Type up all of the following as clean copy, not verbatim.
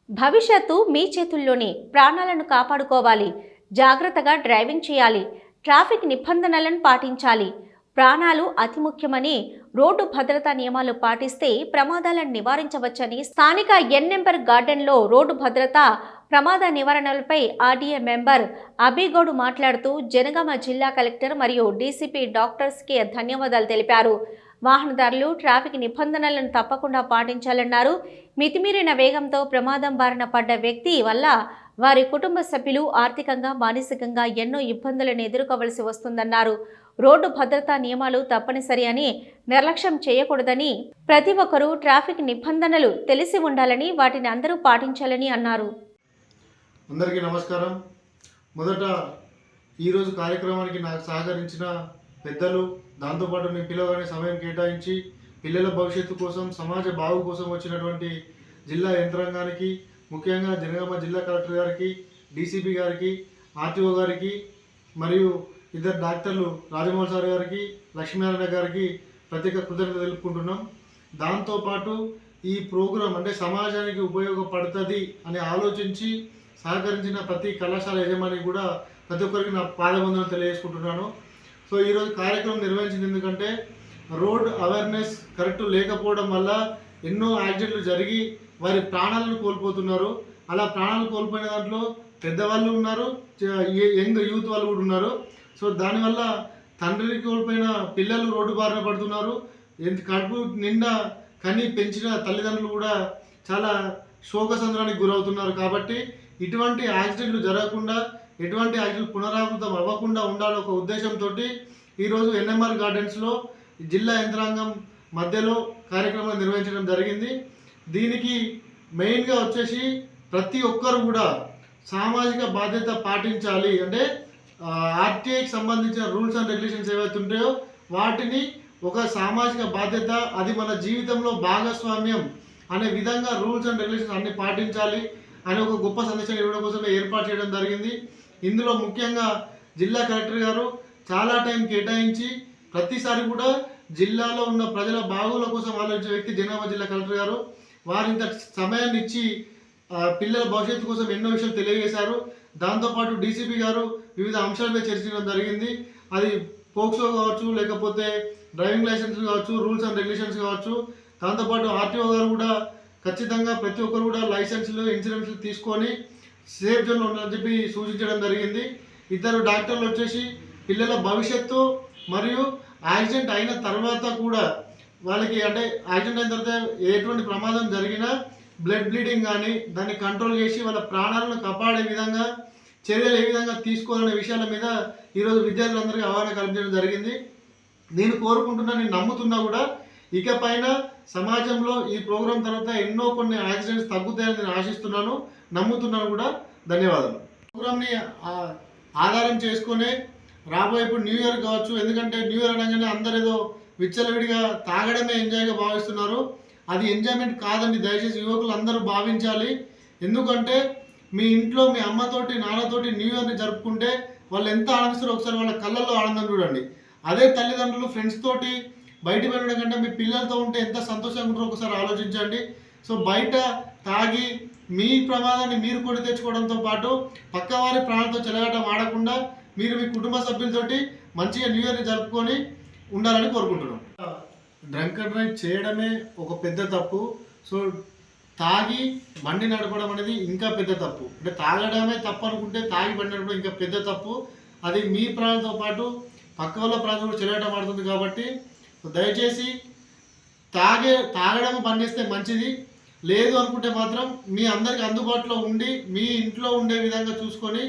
భవిష్యత్తు మీ చేతుల్లోనే. ప్రాణాలను కాపాడుకోవాలి. జాగ్రత్తగా డ్రైవింగ్ చేయాలి. ట్రాఫిక్ నిబంధనలను పాటించాలి. ప్రాణాలు అతి ముఖ్యమని, రోడ్డు భద్రతా నియమాలు పాటిస్తే ప్రమాదాలను నివారించవచ్చని స్థానిక ఎన్ నెంబర్ గార్డెన్లో రోడ్డు భద్రత ప్రమాద నివారణలపై ఆర్డీఏ మెంబర్ అభిగౌడ్ మాట్లాడుతూ జనగామ జిల్లా కలెక్టర్ మరియు డీసీపీ డాక్టర్స్కి ధన్యవాదాలు తెలిపారు. వాహనదారులు ట్రాఫిక్ నిబంధనలను తప్పకుండా పాటించాలన్నారు. మితిమీరిన వేగంతో ప్రమాదం బారిన పడ్డ వ్యక్తి వల్ల వారి కుటుంబ సభ్యులు ఆర్థికంగా, మానసికంగా ఎన్నో ఇబ్బందులను ఎదుర్కోవలసి వస్తుందన్నారు. రోడ్డు భద్రతా నియమాలు తప్పనిసరి అని నిర్లక్ష్యం చేయకూడదని, ప్రతి ఒక్కరూ ట్రాఫిక్ నిబంధనలు తెలిసి ఉండాలని, వాటిని అందరూ పాటించాలని అన్నారు. అందరికీ నమస్కారం. మొదట ఈరోజు కార్యక్రమానికి నాకు సహకరించిన పెద్దలు, దాంతోపాటు నేను పిలవగానే సమయం కేటాయించి పిల్లల భవిష్యత్తు కోసం, సమాజ బాగు కోసం వచ్చినటువంటి జిల్లా యంత్రాంగానికి, ముఖ్యంగా జనగామ జిల్లా కలెక్టర్ గారికి, డీసీపీ గారికి, ఆర్టీఓ గారికి మరియు ఇద్దరు డాక్టర్లు రాజమౌళి సార్ గారికి, లక్ష్మీనారాయణ గారికి ప్రత్యేక కృతజ్ఞత తెలుపుకుంటున్నాం. దాంతోపాటు ఈ ప్రోగ్రాం అంటే సమాజానికి ఉపయోగపడుతుంది అని ఆలోచించి సహకరించిన ప్రతి కళాశాల యజమాని కూడా ప్రతి ఒక్కరికి నా పాదవందనం తెలియజేసుకుంటున్నాను. సో ఈరోజు కార్యక్రమం నిర్వహించింది ఎందుకంటే రోడ్ అవేర్నెస్ కరెక్ట్ లేకపోవడం వల్ల ఎన్నో యాక్సిడెంట్లు జరిగి వారి ప్రాణాలను కోల్పోతున్నారు. అలా ప్రాణాలు కోల్పోయిన దాంట్లో పెద్దవాళ్ళు ఉన్నారు, యంగ్ యూత్ వాళ్ళు కూడా ఉన్నారు. సో దానివల్ల తండ్రిని కోల్పోయిన పిల్లలు రోడ్డు బారిన పడుతున్నారు. కడుపు నిండా కని పెంచిన తల్లిదండ్రులు కూడా చాలా శోకసంద్రానికి గురవుతున్నారు. కాబట్టి ఇటువంటి యాక్సిడెంట్లు జరగకుండా, ఎటువంటి యాక్సిడెంట్ పునరావృతం అవ్వకుండా ఉండాలని ఒక ఉద్దేశంతో ఈరోజు ఎన్ఎంఆర్ గార్డెన్స్లో జిల్లా యంత్రాంగం మధ్యలో కార్యక్రమాలు నిర్వహించడం జరిగింది. దీనికి మెయిన్గా వచ్చేసి ప్రతి ఒక్కరు కూడా సామాజిక బాధ్యత పాటించాలి. అంటే ఆర్టీఐకి సంబంధించిన రూల్స్ అండ్ రెగ్యులేషన్స్ ఏవైతే ఉంటాయో వాటిని ఒక సామాజిక బాధ్యత, అది మన జీవితంలో భాగస్వామ్యం అనే విధంగా రూల్స్ అండ్ రెగ్యులేషన్స్ అన్ని పాటించాలి అని ఒక గొప్ప సందేశం ఇవ్వడం కోసం ఏర్పాటు చేయడం జరిగింది. ఇందులో ముఖ్యంగా జిల్లా కలెక్టర్ గారు చాలా టైం కేటాయించి ప్రతిసారి కూడా జిల్లాలో ఉన్న ప్రజల బాగోగుల కోసం ఆలోచించే వ్యక్తి జనగామ జిల్లా కలెక్టర్ గారు. వారింత సమయాన్ని ఇచ్చి పిల్లల భవిష్యత్తు కోసం ఎన్నో విషయాలు తెలియజేశారు. దాంతోపాటు డీసీపీ గారు వివిధ అంశాలపై చర్చించడం జరిగింది. అది పోక్సో కావచ్చు, లేకపోతే డ్రైవింగ్ లైసెన్స్ కావచ్చు, రూల్స్ అండ్ రెగ్యులేషన్స్ కావచ్చు. దాంతోపాటు ఆర్టీఓ గారు కూడా ఖచ్చితంగా ప్రతి ఒక్కరు కూడా లైసెన్స్లు, ఇన్సూరెన్స్లు తీసుకొని సేఫ్ జోన్లో ఉండాలని చెప్పి సూచించడం జరిగింది. ఇద్దరు డాక్టర్లు వచ్చేసి పిల్లల భవిష్యత్తు మరియు యాక్సిడెంట్ అయిన తర్వాత కూడా వాళ్ళకి, అంటే యాక్సిడెంట్ అయిన తర్వాత ఎటువంటి ప్రమాదం జరిగినా బ్లడ్ బ్లీడింగ్ కానీ దాన్ని కంట్రోల్ చేసి వాళ్ళ ప్రాణాలను కాపాడే విధంగా చర్యలు ఏ విధంగా తీసుకోవాలనే విషయాల మీద ఈరోజు విద్యార్థులందరికీ అవగాహన కల్పించడం జరిగింది. నేను కోరుకుంటున్నా, నేను నమ్ముతున్నా కూడా ఇకపైన సమాజంలో ఈ ప్రోగ్రాం తర్వాత ఎన్నో కొన్ని యాక్సిడెంట్స్ తగ్గుతాయని నేను ఆశిస్తున్నాను, నమ్ముతున్నాను కూడా. ధన్యవాదాలు. ప్రోగ్రామ్ని ఆధారం చేసుకునే రాబోయే ఇప్పుడు న్యూ ఇయర్ కావచ్చు, ఎందుకంటే న్యూ ఇయర్ అనగానే అందరు ఏదో విచ్చలవిడిగా తాగడమే ఎంజాయ్గా భావిస్తున్నారు. అది ఎంజాయ్మెంట్ కాదండి. దయచేసి యువకులు అందరూ భావించాలి. ఎందుకంటే మీ ఇంట్లో మీ అమ్మతోటి, నాన్నతోటి న్యూ ఇయర్ని జరుపుకుంటే వాళ్ళు ఎంత ఆనందిస్తారో ఒకసారి వాళ్ళ కళ్ళల్లో ఆనందం చూడండి. అదే తల్లిదండ్రులు ఫ్రెండ్స్ తోటి బయట వెళ్ళడం కంటే మీ పిల్లలతో ఉంటే ఎంత సంతోషంగా ఉంటారో ఒకసారి ఆలోచించండి. సో బయట తాగి మీ ప్రమాదాన్ని మీరు కొని తెచ్చుకోవడంతో పాటు పక్కవారి ప్రాణాలతో చెలగాటం ఆడకుండా మీరు మీ కుటుంబ సభ్యులతోటి మంచిగా న్యూ ఇయర్ని జరుపుకొని ఉండాలని కోరుకుంటున్నాం. డ్రంక్ అండ్ డ్రైవ్ చేయడమే ఒక పెద్ద తప్పు. సో తాగి బండి నడపడం అనేది ఇంకా పెద్ద తప్పు. అంటే తాగడమే తప్పు అనుకుంటే తాగి బండి నడపడం ఇంకా పెద్ద తప్పు. అది మీ ప్రాణాలతో పాటు పక్క వాళ్ళ ప్రాణాలు కూడా చెలగాటం ఆడుతుంది. కాబట్టి దయచేసి తాగడం బంద్ చేస్తే మంచిది. లేదు అనుకుంటే మాత్రం మీ అందరికి అందుబాటులో ఉండి మీ ఇంట్లో ఉండే విధంగా చూసుకొని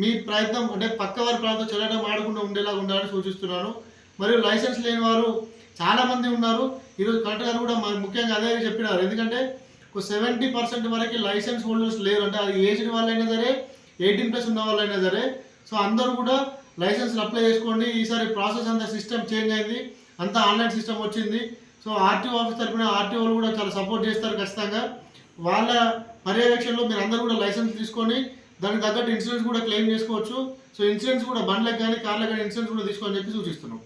మీ ప్రయత్నం, అంటే పక్క వారి ప్రాంతంతో చెల్లడం ఆడకుండా ఉండేలాగా ఉండాలని సూచిస్తున్నాను. మరియు లైసెన్స్ లేని వారు చాలామంది ఉన్నారు. ఈరోజు కలెక్టర్ గారు కూడా ముఖ్యంగా అదే చెప్పినారు. ఎందుకంటే 70% వరకు లైసెన్స్ హోల్డర్స్ లేరు. అంటే అది ఏజ్డ్ వాళ్ళైనా సరే, 18+ ఉన్న వాళ్ళైనా సరే. సో అందరూ కూడా లైసెన్స్లు అప్లై చేసుకోండి. ఈసారి ప్రాసెస్ అంతా సిస్టమ్ చేంజ్ అయింది, అంతా ఆన్లైన్ సిస్టమ్ వచ్చింది. సో ఆర్టీఓ ఆఫీస్ తరఫున ఆర్టీఓలు కూడా చాలా సపోర్ట్ చేస్తారు. ఖచ్చితంగా వాళ్ళ పర్యవేక్షణలో మీరు అందరూ కూడా లైసెన్స్ తీసుకొని దానికి తగ్గట్టు ఇన్సూరెన్స్ కూడా క్లెయిమ్ చేసుకోవచ్చు. సో ఇన్సూరెన్స్ కూడా బండ్లకు కానీ కార్లకు కానీ ఇన్సూరెన్స్ కూడా తీసుకోని చెప్పి సూచిస్తున్నాం.